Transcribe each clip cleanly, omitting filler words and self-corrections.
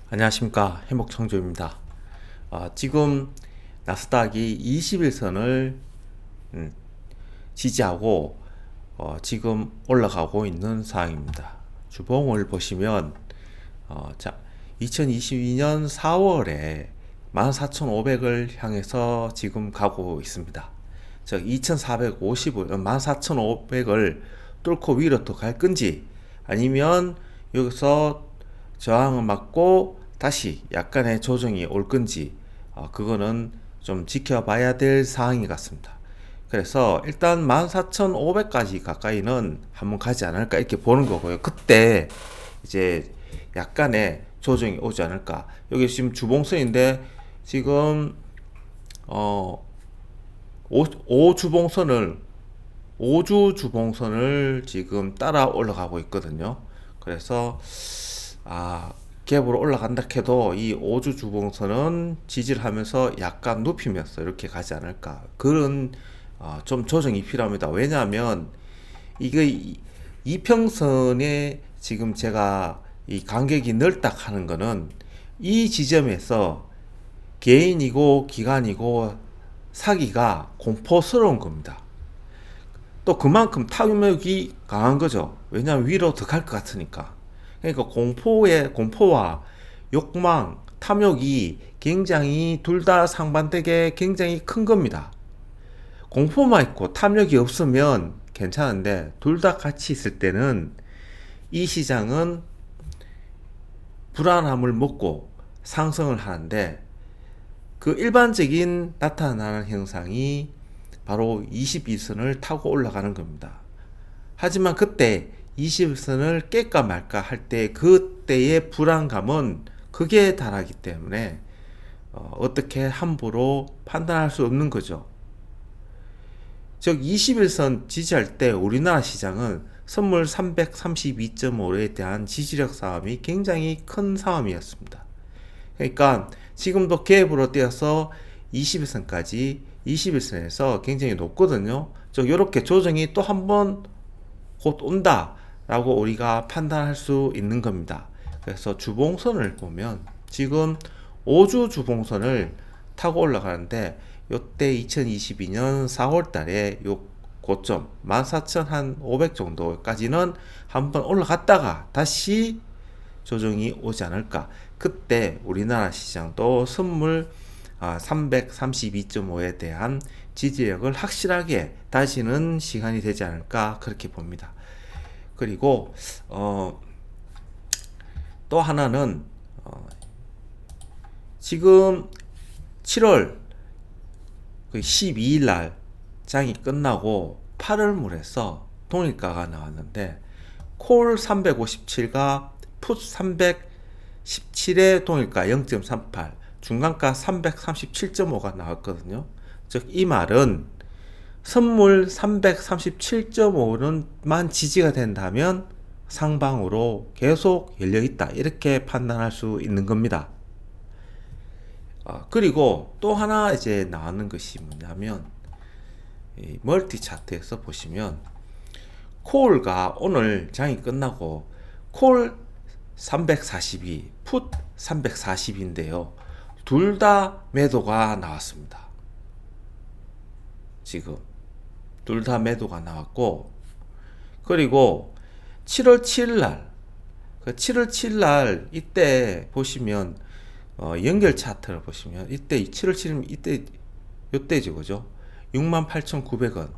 안녕하십니까, 행복청주입니다. 지금 나스닥이 21선을 지지하고 지금 올라가고 있는 상황입니다. 주봉을 보시면 2022년 4월에 14,500을 향해서 지금 가고 있습니다. 즉 2,450을 14,500을 뚫고 위로 또 갈 건지, 아니면 여기서 저항을 맞고 다시 약간의 조정이 올 건지, 그거는 좀 지켜봐야 될 사항인 것 같습니다. 그래서 일단 14,500까지 가까이는 한번 가지 않을까 이렇게 보는 거고요. 그때 이제 약간의 조정이 오지 않을까. 여기 지금 주봉선인데 지금 5주봉선을 5주 주봉선을 지금 따라 올라가고 있거든요. 그래서 갭으로 올라간다 해도 이 5주 주봉선은 지지를 하면서 약간 눕히면서 이렇게 가지 않을까, 그런 좀 조정이 필요합니다. 왜냐하면 이게 이평선에 지금 제가 이 간격이 넓다 하는 거는 이 지점에서 개인이고 기관이고 사기가 공포스러운 겁니다. 또 그만큼 타격력이 강한 거죠. 왜냐하면 위로 더 갈 것 같으니까. 그러니까 공포와 욕망, 탐욕이 굉장히 둘 다 상반되게 굉장히 큰 겁니다. 공포만 있고 탐욕이 없으면 괜찮은데 둘 다 같이 있을 때는 이 시장은 불안함을 먹고 상승을 하는데, 그 일반적인 나타나는 현상이 바로 21선을 타고 올라가는 겁니다. 하지만 그때 21선을 깰까 말까 할 때 그때의 불안감은 극에 달하기 때문에 어떻게 함부로 판단할 수 없는 거죠. 즉 21선 지지할 때 우리나라 시장은 선물 332.5에 대한 지지력 싸움이 굉장히 큰 싸움이었습니다. 그러니까 지금도 갭으로 뛰어서 21선까지 21선에서 굉장히 높거든요. 즉 이렇게 조정이 또 한 번 곧 온다 라고 우리가 판단할 수 있는 겁니다. 그래서 주봉선을 보면 지금 5주 주봉선을 타고 올라가는데, 요때 2022년 4월 달에 요 고점 14,500 정도까지는 한번 올라갔다가 다시 조정이 오지 않을까. 그때 우리나라 시장도 선물 332.5에 대한 지지력을 확실하게 다지는 시간이 되지 않을까 그렇게 봅니다. 그리고 또 하나는 지금 7월 12일 날 장이 끝나고 8월물에서 동일가가 나왔는데 콜 357과 풋 317의 동일가 0.38, 중간가 337.5가 나왔거든요. 즉 이 말은 선물 337.5만 지지가 된다면 상방으로 계속 열려있다 이렇게 판단할 수 있는 겁니다. 그리고 또 하나 이제 나오는 것이 뭐냐면, 이 멀티 차트에서 보시면 콜가 오늘 장이 끝나고 콜 342, 풋 340인데요. 둘 다 매도가 나왔습니다. 지금 둘 다 매도가 나왔고, 그리고 7월 7일 날, 7월 7일 날 이때 보시면 연결 차트를 보시면 이때 7월 7일 이때 요때죠, 그죠? 68,900원.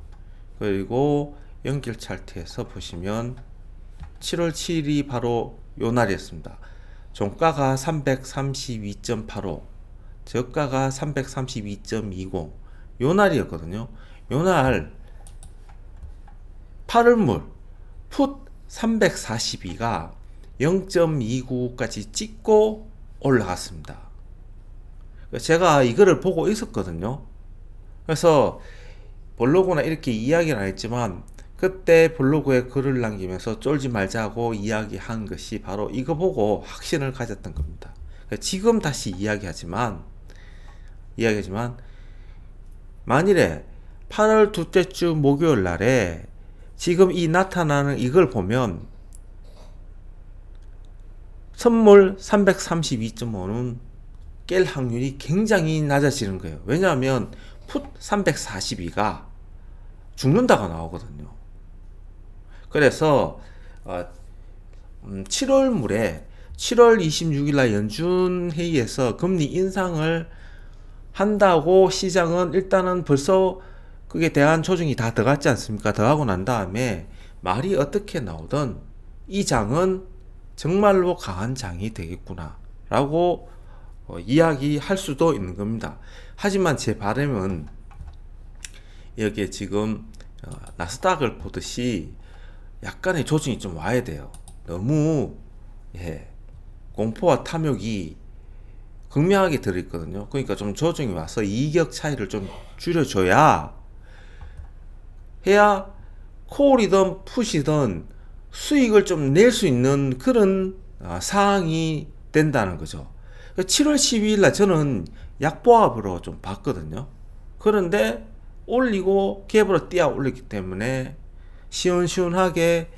그리고 연결 차트에서 보시면 7월 7일이 바로 요 날이었습니다. 종가가 332.85, 저가가 332.20, 요 날이었거든요. 요 날 8월물 풋 342가 0.29까지 찍고 올라갔습니다. 제가 이거를 보고 있었거든요. 그래서 블로그나 이렇게 이야기는 안 했지만 그때 블로그에 글을 남기면서 쫄지 말자고 이야기한 것이 바로 이거 보고 확신을 가졌던 겁니다. 지금 다시 이야기하지만 만일에 8월 둘째 주 목요일 날에 지금 이 나타나는 이걸 보면 선물 332.5는 깰 확률이 굉장히 낮아지는 거예요. 왜냐하면 풋 342가 죽는다가 나오거든요. 그래서 7월 물에 7월 26일 날 연준 회의에서 금리 인상을 한다고 시장은 일단은 벌써 그게 대한 조정이 다 들어갔지 않습니까? 들어가고 난 다음에 말이 어떻게 나오든 이 장은 정말로 강한 장이 되겠구나 라고 이야기할 수도 있는 겁니다. 하지만 제 바람은 여기에 지금 나스닥을 보듯이 약간의 조정이 좀 와야 돼요. 너무 공포와 탐욕이 극명하게 들어있거든요. 그러니까 좀 조정이 와서 이격 차이를 좀 줄여줘야 해야 콜이든 풋이든 수익을 좀 낼 수 있는 그런 상황이 된다는 거죠. 7월 12일 날 저는 약보합으로 좀 봤거든요. 그런데 올리고 갭으로 뛰어 올렸기 때문에 시원시원하게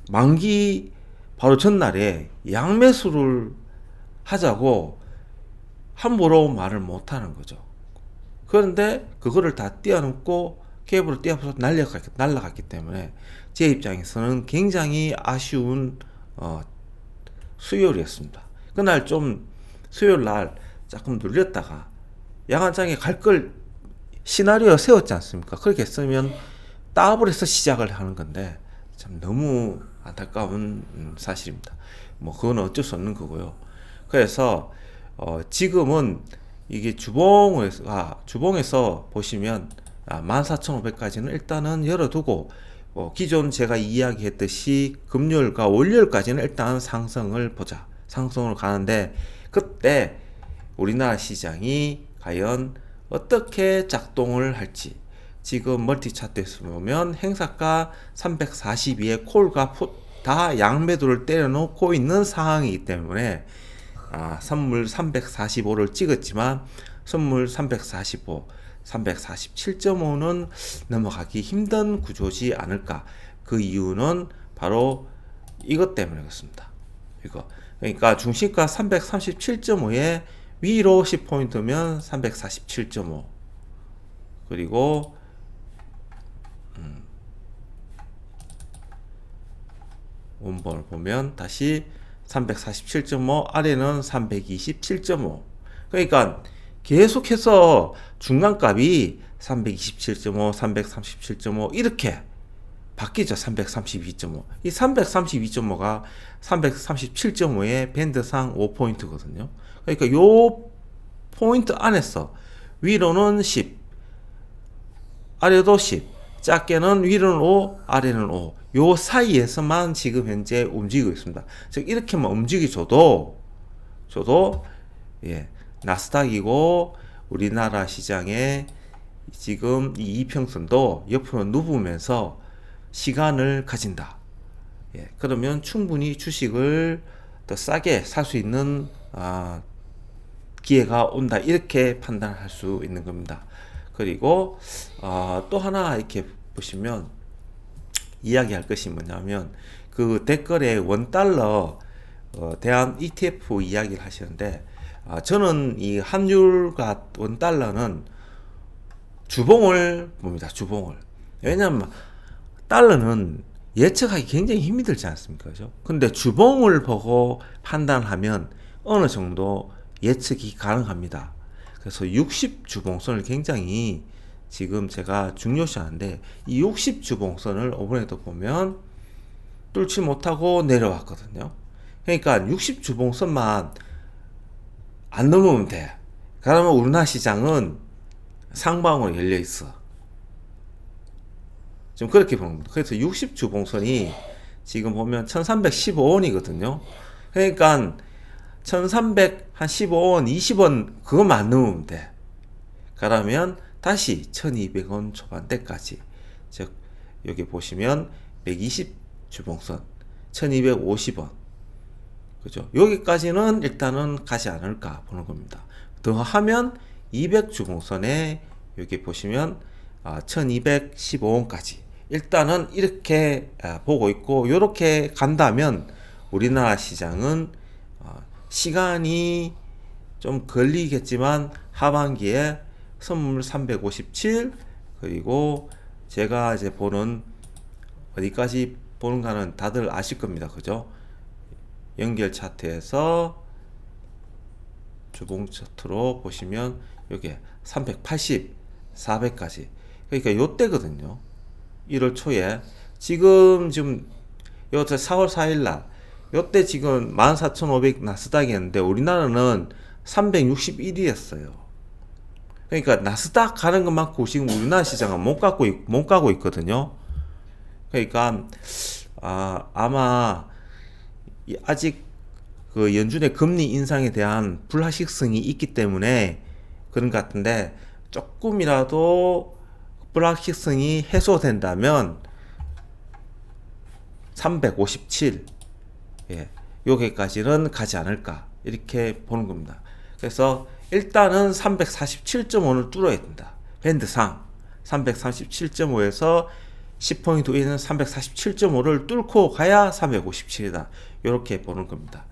만기 바로 전날에 양매수를 하자고 함부로 말을 못하는 거죠. 그런데 그거를 다 뛰어넘고 갭으로 뛰어서 날아갔기 때문에 제 입장에서는 굉장히 아쉬운 수요일이었습니다. 그날 좀 수요일 날 조금 눌렸다가 양한장에 갈 걸 시나리오 세웠지 않습니까? 그렇게 했으면 따블 해서 시작을 하는 건데 참 너무 안타까운 사실입니다. 뭐 그건 어쩔 수 없는 거고요. 그래서 지금은 이게 주봉에서 보시면 14,500까지는 일단은 열어두고 기존 제가 이야기했듯이 금요일과 월요일까지는 일단 상승을 보자. 상승을 가는데 그때 우리나라 시장이 과연 어떻게 작동을 할지 지금 멀티 차트에서 보면 행사가 342에 콜과 풋 다 양매도를 때려놓고 있는 상황이기 때문에 선물 345를 찍었지만 선물 345, 347.5는 넘어가기 힘든 구조지 않을까. 그 이유는 바로 이것 때문에 그렇습니다. 그러니까 중시가 337.5에 위로 10포인트면 347.5 그리고 원본을 보면 다시 347.5 아래는 327.5 그러니까 계속해서 중간값이 327.5 337.5 이렇게 바뀌죠. 332.5 이 332.5가 337.5의 밴드상 5포인트거든요. 그러니까 요 포인트 안에서 위로는 10 아래도 10 작게는 위로는 5 아래는 5 요 사이에서만 지금 현재 움직이고 있습니다. 즉 이렇게만 움직여줘도 나스닥이고 우리나라 시장에 지금 이 이평선도 옆으로 누우면서 시간을 가진다. 그러면 충분히 주식을 더 싸게 살 수 있는 기회가 온다. 이렇게 판단할 수 있는 겁니다. 그리고 또 하나 이렇게 보시면 이야기할 것이 뭐냐면 그 댓글에 원달러 대한 ETF 이야기를 하시는데 저는 이 환율과 원달러는 주봉을 봅니다. 주봉을. 왜냐하면 달러는 예측하기 굉장히 힘이 들지 않습니까? 그죠? 근데 주봉을 보고 판단하면 어느 정도 예측이 가능합니다. 그래서 60 주봉선을 굉장히 지금 제가 중요시하는데 이 60 주봉선을 이번에도 보면 뚫지 못하고 내려왔거든요. 그러니까 60 주봉선만 안 넘으면 돼. 그러면 우리나라 시장은 상방으로 열려 있어. 좀 그렇게 보는 겁니다. 그래서 60 주봉선이 지금 보면 1315원이거든요. 그러니까 1315원, 20원 그것만 안 넘으면 돼. 그러면 다시 1200원 초반대까지 즉 여기 보시면 120 주봉선 1250원 그죠? 여기까지는 일단은 가지 않을까 보는 겁니다. 더하면 200 주봉선에 여기 보시면 1215원까지 일단은 이렇게 보고 있고 이렇게 간다면 우리나라 시장은 시간이 좀 걸리겠지만 하반기에 선물 357 그리고 제가 이제 보는 어디까지 보는가는 다들 아실 겁니다. 그죠? 연결 차트에서 주봉 차트로 보시면 여기 380, 400까지 그러니까 요때거든요. 1월 초에 지금 요때 4월 4일날 요때 지금 14,500 나스닥이었는데 우리나라는 361이었어요. 그러니까 나스닥 가는 것만큼 지금 우리나라 시장은 못 가고 있거든요. 그러니까 아마 아직 그 연준의 금리 인상에 대한 불확실성이 있기 때문에 그런 것 같은데 조금이라도 불확실성이 해소된다면 357 여기까지는 가지 않을까 이렇게 보는 겁니다. 그래서 일단은 347.5를 뚫어야 된다. 밴드상 337.5에서 10포인트 위에는 347.5를 뚫고 가야 357이다. 이렇게 보는 겁니다.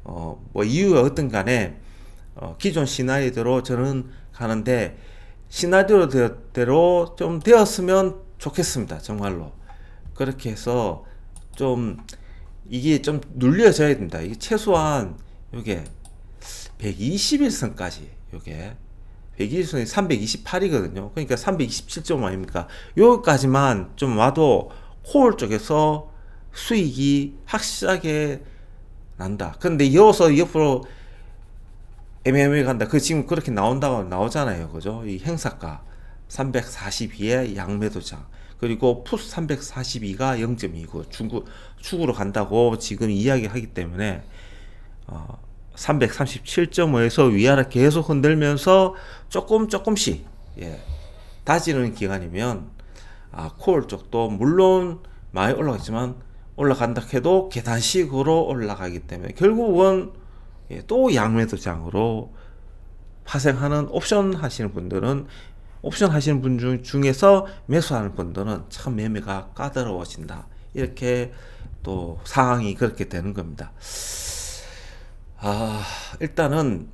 뭐 이유가 어떤 간에 기존 시나리오대로 저는 가는데 시나리오대로 좀 되었으면 좋겠습니다. 정말로. 그렇게 해서 좀 이게 좀 눌려져야 됩니다. 이게 최소한 요게 121선까지 요게 120선이 328이거든요. 그러니까 327.5 아닙니까? 여기까지만 좀 와도 콜 쪽에서 수익이 확실하게 난다. 근데 이어서 옆으로 애매하게 간다. 그 지금 그렇게 나오잖아요. 그죠? 이 행사가 342에 양매도장. 그리고 푸스 342가 0.29 축으로 간다고 지금 이야기하기 때문에 337.5에서 위아래 계속 흔들면서 조금씩 다지는 기간이면 콜 쪽도 물론 많이 올라갔지만 올라간다 해도 계단식으로 올라가기 때문에 결국은 또 양매도장으로 파생하는 옵션 하시는 분들은 옵션 하시는 분 중에서 매수하는 분들은 참 매매가 까다로워진다. 이렇게 또 상황이 그렇게 되는 겁니다. 일단은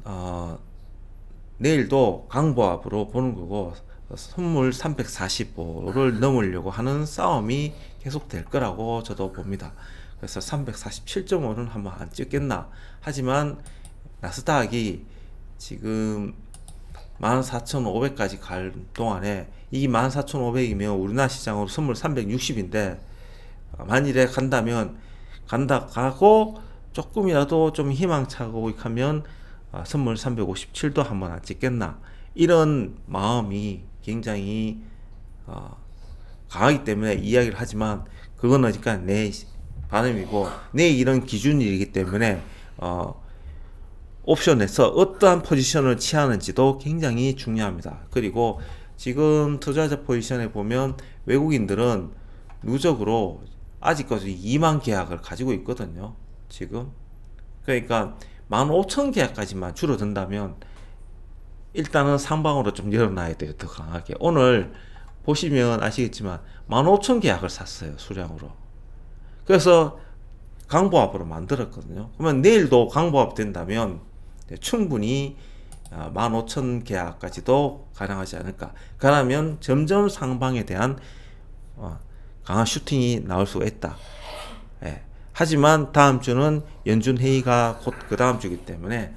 내일도 강보합으로 보는 거고 선물 345를 넘으려고 하는 싸움이 계속 될 거라고 저도 봅니다. 그래서 347.5는 한번 안 찍겠나. 하지만 나스닥이 지금 14,500까지 갈 동안에 이 14,500이면 우리나라 시장으로 선물 360인데 만일에 가고 조금이라도 좀 희망차고 하면 선물 357도 한번 안 찍겠나. 이런 마음이 굉장히 강하기 때문에 이야기를 하지만 그건 그러니까 내 바람이고 내 이런 기준이기 때문에 옵션에서 어떠한 포지션을 취하는지도 굉장히 중요합니다. 그리고 지금 투자자 포지션에 보면 외국인들은 누적으로 아직까지 2만 계약을 가지고 있거든요. 지금 그러니까 15,000 계약까지만 줄어든다면 일단은 상방으로 좀 열어놔야 돼요. 더 강하게. 오늘 보시면 아시겠지만 15,000 계약을 샀어요. 수량으로. 그래서 강보합으로 만들었거든요. 그러면 내일도 강보합 된다면 충분히 15,000 계약까지도 가능하지 않을까. 그러면 점점 상방에 대한 강한 슈팅이 나올 수가 있다. 하지만 다음 주는 연준 회의가 곧 그 다음 주이기 때문에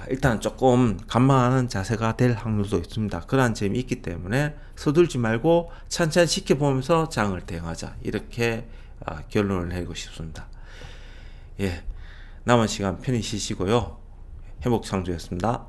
일단 조금 관망하는 자세가 될 확률도 있습니다. 그러한 점이 있기 때문에 서둘지 말고 천천히 지켜보면서 장을 대응하자. 이렇게 결론을 내리고 싶습니다. 남은 시간 편히 쉬시고요. 행복창조였습니다.